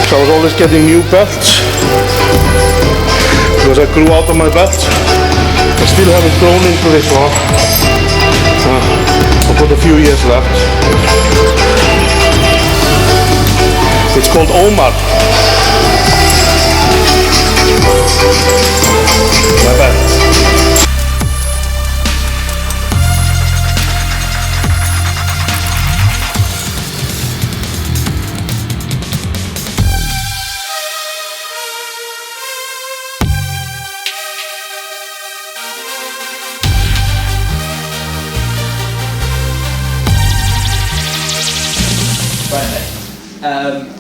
So I was always getting new belts because I grew out of my belt. I still haven't grown into this one. I've got a few years left. It's called Omar. My belt.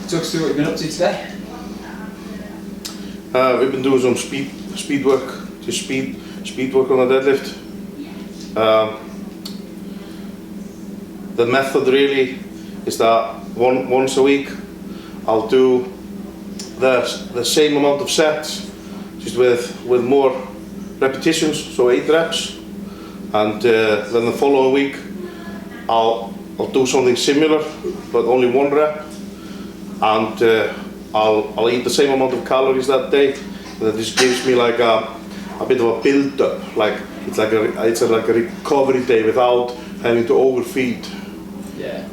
Talk us through what you've been up to today. We've been doing some speed work, just speed work on the deadlift. The method really is that once a week I'll do the same amount of sets, just with more repetitions, so 8 reps, and then the following week I'll do something similar, but only 1 rep. And I'll eat the same amount of calories that day. That just gives me like a bit of a build up, like it's like a recovery day without having to overfeed. Yeah.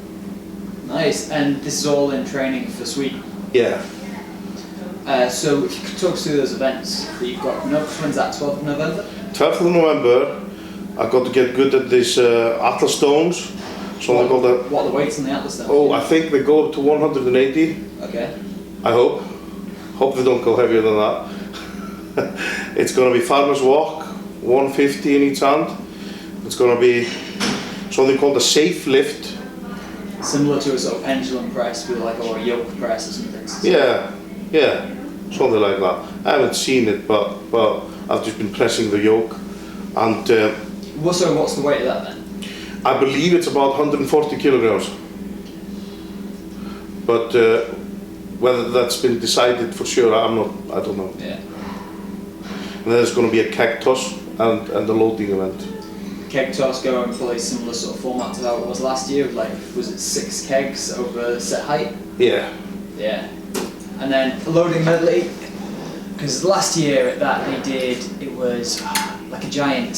Nice. And this is all in training for Sweden. Yeah. So if you could talk us through those events that you've got coming up. When's that? 12th of November. 12th of November. I got to get good at these Atlas stones. So What are the weights on the Atlas then? Oh, I think they go up to 180. Okay. I hope. Hope they don't go heavier than that. It's going to be farmer's walk, 150 in each hand. It's going to be something called a safe lift. Similar to a sort of pendulum press with like or a yoke press or something. Yeah, something like that. I haven't seen it, but I've just been pressing the yoke. And what's the weight of that then? I believe it's about 140 kilograms, but whether that's been decided for sure, I don't know. Yeah. And then there's going to be a Cactus and a loading event. Cactus going probably similar sort of format to how it was last year, like was it 6 kegs over set height? Yeah. Yeah. And then a loading medley, because last year that they did, it was like a giant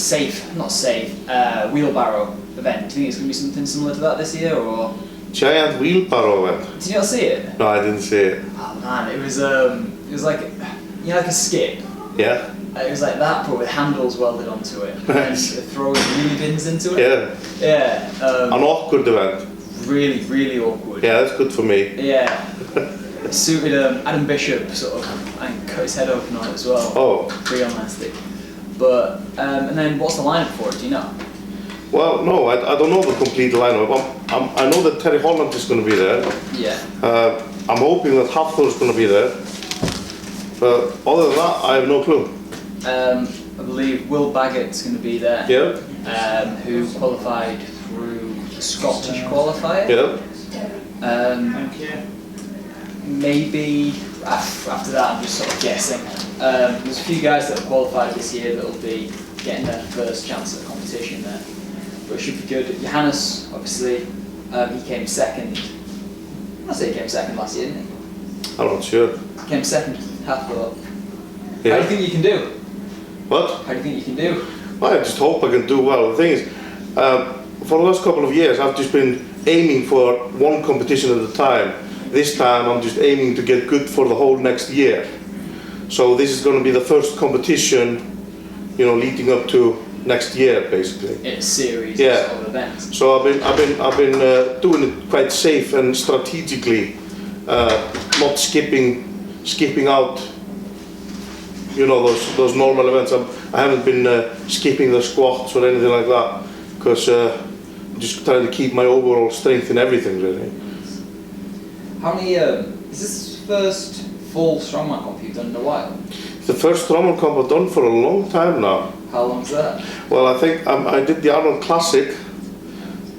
wheelbarrow event. Do you think it's going to be something similar to that this year, or? Giant wheelbarrow event? Did you not see it? No, I didn't see it. Oh man, it was like, you know, like a skip. Yeah. It was like that, but with handles welded onto it. And throwing wheelie bins into it. Yeah. Yeah. An awkward event. Really, really awkward. Yeah, that's good for me. Yeah. It suited Adam Bishop sort of, and cut his head open on it as well. Oh. Pretty unlastic. But and then what's the lineup for it? Do you know? Well, no, I don't know the complete lineup. I know that Terry Holland is going to be there. Yeah. I'm hoping that Hafthor is going to be there. But other than that, I have no clue. I believe Will Baggett's going to be there. Yeah. Who qualified through the Scottish qualifier. Yeah. Thank you. Maybe after that, I'm just sort of guessing. There's a few guys that have qualified this year that will be getting their first chance at competition there. But it should be good. Johannes, obviously, he came second. I say he came second last year, didn't he? I'm not sure. He came second, half the lot. Yeah. How do you think you can do? What? How do you think you can do? Well, I just hope I can do well. The thing is, for the last couple of years, I've just been aiming for one competition at a time. This time, I'm just aiming to get good for the whole next year. So this is going to be the first competition, leading up to next year, basically. In a series of events. So I've been doing it quite safe and strategically, not skipping out. Those normal events. I haven't been skipping the squats or anything like that, because I'm just trying to keep my overall strength in everything, really. How many? Is this first full strongman comp you've done in a while? The first strongman comp I've done for a long time now. How long's that? Well, I think I did the Arnold Classic,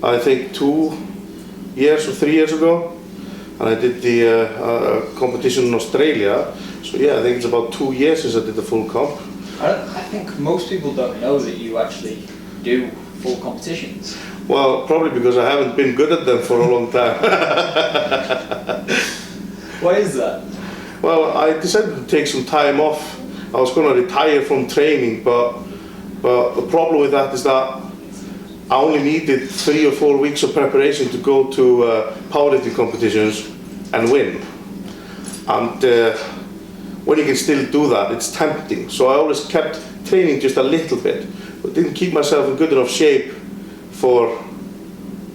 I think 2 years or 3 years ago, and I did the competition in Australia. So yeah, I think it's about 2 years since I did the full comp. I think most people don't know that you actually do full competitions. Well, probably because I haven't been good at them for a long time. Why is that? Well, I decided to take some time off. I was going to retire from training, but the problem with that is that I only needed 3 or 4 weeks of preparation to go to powerlifting competitions and win. And when you can still do that, it's tempting. So I always kept training just a little bit, but didn't keep myself in good enough shape for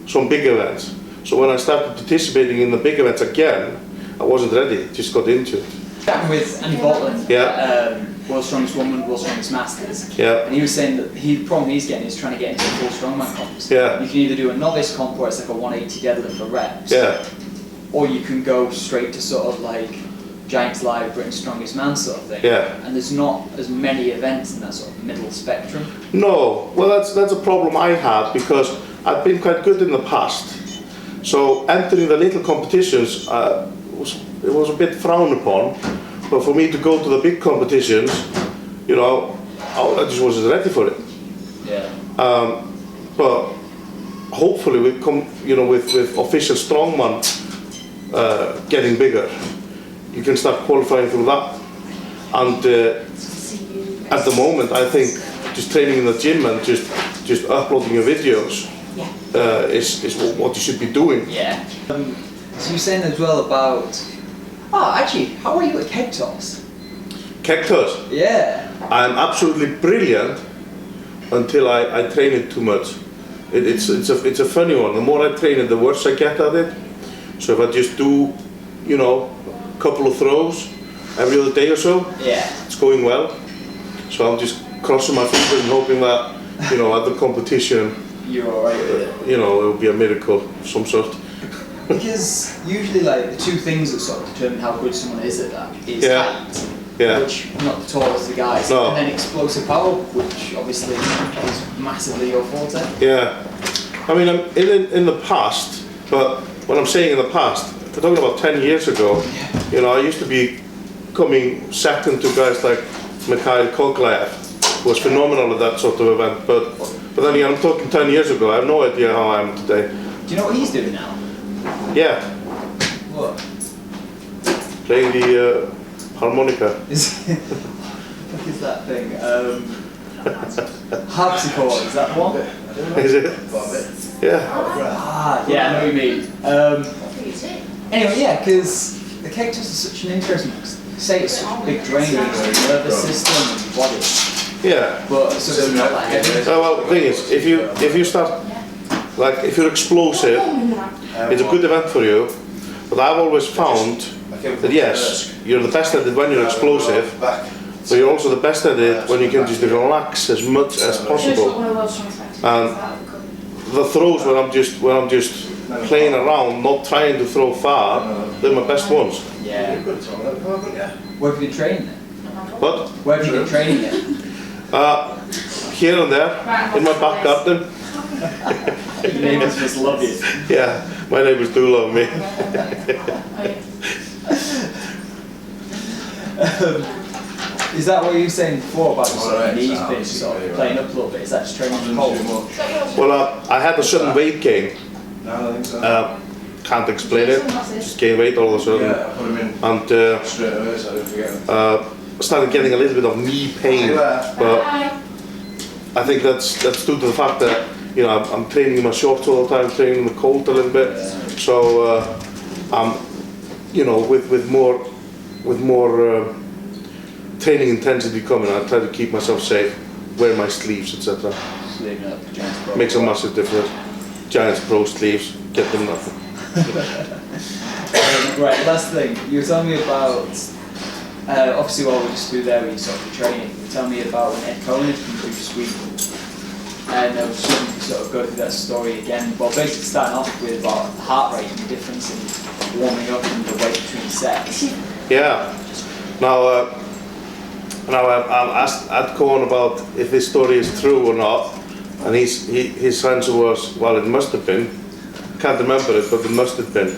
some big events. So when I started participating in the big events again, I wasn't ready, just got into it. Chatting with Andy Bolton, Yeah. World's Strongest Woman, World's Strongest Masters, Yeah. and he was saying that the problem he's getting is trying to get into full strongman comps. Yeah. You can either do a novice comp where it's like a 180 deadlift for reps, Yeah. or you can go straight to sort of like Giants Live, Britain's Strongest Man sort of thing. Yeah. And there's not as many events in that sort of middle spectrum. No, well that's a problem I had because I've been quite good in the past. So entering the little competitions it was a bit frowned upon, but for me to go to the big competitions, you know, I just wasn't ready for it. Yeah. But hopefully with official strongman getting bigger, you can start qualifying through that. And at the moment, I think just training in the gym and just uploading your videos is what you should be doing. Yeah. So you're saying as well about, actually, how are you at Cactus? Cactus, Yeah. I'm absolutely brilliant until I train it too much. It's a funny one. The more I train it, the worse I get at it. So if I just do, you know, a couple of throws every other day or so, Yeah. it's going well. So I'm just crossing my fingers and hoping that, you know, at the competition, You're alright with it. you know, it will be a miracle of some sort. Because usually, like, the two things that sort of determine how good someone is at that is Yeah. height, Yeah. which not the tallest of the guys, No. and then explosive power, which obviously is massively your forte. Yeah. I mean, in the past, but when I'm saying in the past, we're talking about 10 years ago, you know, I used to be coming second to guys like Mikhail Koklaev, who was phenomenal at that sort of event, but then again, I'm talking 10 years ago, I have no idea how I am today. Do you know what he's doing now? Yeah, What? playing the harmonica. What is that thing? Harpsichord, is that the one? Is it? Yeah. Yeah, I know what you mean. Anyway, yeah, because the Cactus is such an interesting, say it's such a big drain on your nervous system and your body, Yeah. but so it's not that heavy. Well, the thing is, if you start, like, if you're explosive, it's a good event for you, but I've always found that yes, you're the best at it when you're explosive, but you're also the best at it when you can just relax as much as possible. And the throws when I'm just playing around, not trying to throw far, they're my best ones. Yeah. Where have you been training it? But Where have you been training it? here and there, in my back garden. Your neighbours just love you. Yeah, my neighbours do love me. Is that what you were saying before about your sort of knees being sort of playing up a little bit? Is that just training for cold? Well, I had a sudden weight gain. Can't explain it. Just gained weight all of a sudden, and started getting a little bit of knee pain. But I think that's due to the fact that, you know, I'm training in my shorts all the time, training in the cold a little bit. So I'm, you know, with more training intensity coming, I try to keep myself safe, wear my sleeves, etc. Makes a massive difference. Giants Pro sleeves, get them up. Right, last thing, you were telling me about, obviously while we just through there we sort of training, you were telling me about when Ed Cohen had come through Sweden, and I was just going to sort of go through that story again, well basically starting off with about the heart rate and the difference in warming up and the weight between sets. Yeah. Now I've asked Ed Cohen about if this story is true or not, and his answer was, well, it must have been. Can't remember it, but it must have been.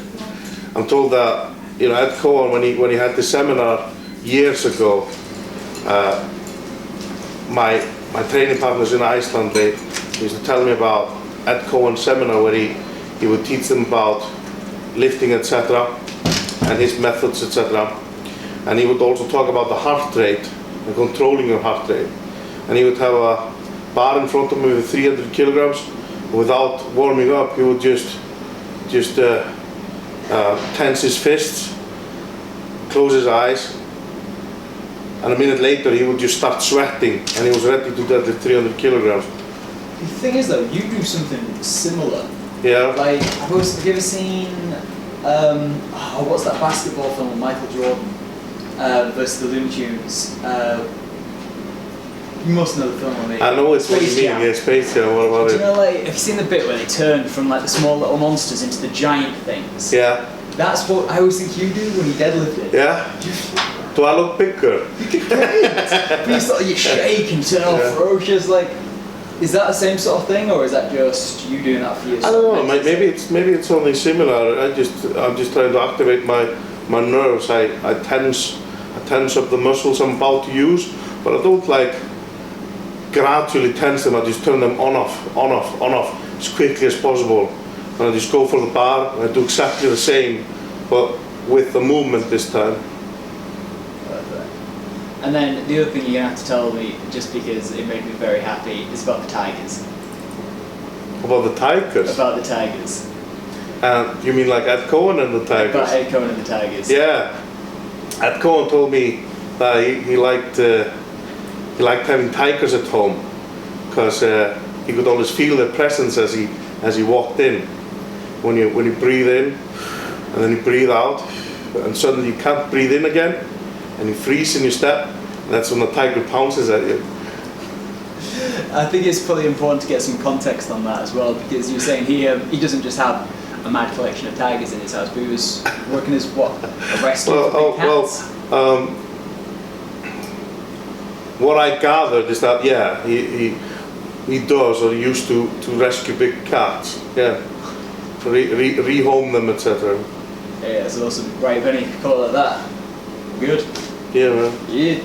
I'm told that, you know, Ed Cohen, when he had this seminar years ago, my training partners in Iceland, they used to tell me about Ed Cohen's seminar where he would teach them about lifting, etc., and his methods, etc. and he would also talk about the heart rate and controlling your heart rate. And he would have a bar in front of me with 300 kilograms. Without warming up, he would just tense his fists, close his eyes, and a minute later he would just start sweating, and he was ready to deadlift 300 kilograms. The thing is though, you do something similar. Yeah. Like, have you ever seen, what's that basketball film with Michael Jordan versus the Looney Tunes? You must know the film, I mean. I know it's what you mean, yeah, Space Jam, what about Do it? you know, like, have you seen the bit where they turn from like the small little monsters into the giant things? Yeah. That's what I always think you do when you deadlifted. Yeah? Do I look bigger? You shake and turn all ferocious, like, is that the same sort of thing, or is that just you doing that for yourself? I don't know, maybe it's something similar. I'm just trying to activate my nerves. I tense up the muscles I'm about to use, but I don't like gradually tense them. I just turn them on off as quickly as possible. And I just go for the bar and I do exactly the same, but with the movement this time. Perfect. And then the other thing you're going to have to tell me, just because it made me very happy, is about the Tigers. About the Tigers? About the Tigers. You mean like Ed Cohen and the Tigers? About Ed Cohen and the Tigers. Yeah. Ed Cohen told me that he liked having tigers at home because he could always feel their presence as he walked in. When you breathe in and then you breathe out and suddenly you can't breathe in again and you freeze in your step, and that's when the tiger pounces at you. I think it's probably important to get some context on that as well, because you're saying he doesn't just have a mad collection of tigers in his house, but he was working as what, a rescue for big cats? What I gathered is that he does, or he used to rescue big cats, yeah, rehome them, etc. Yeah, that's awesome. Right, Benny, call it that. Good. Yeah, man. Yeah.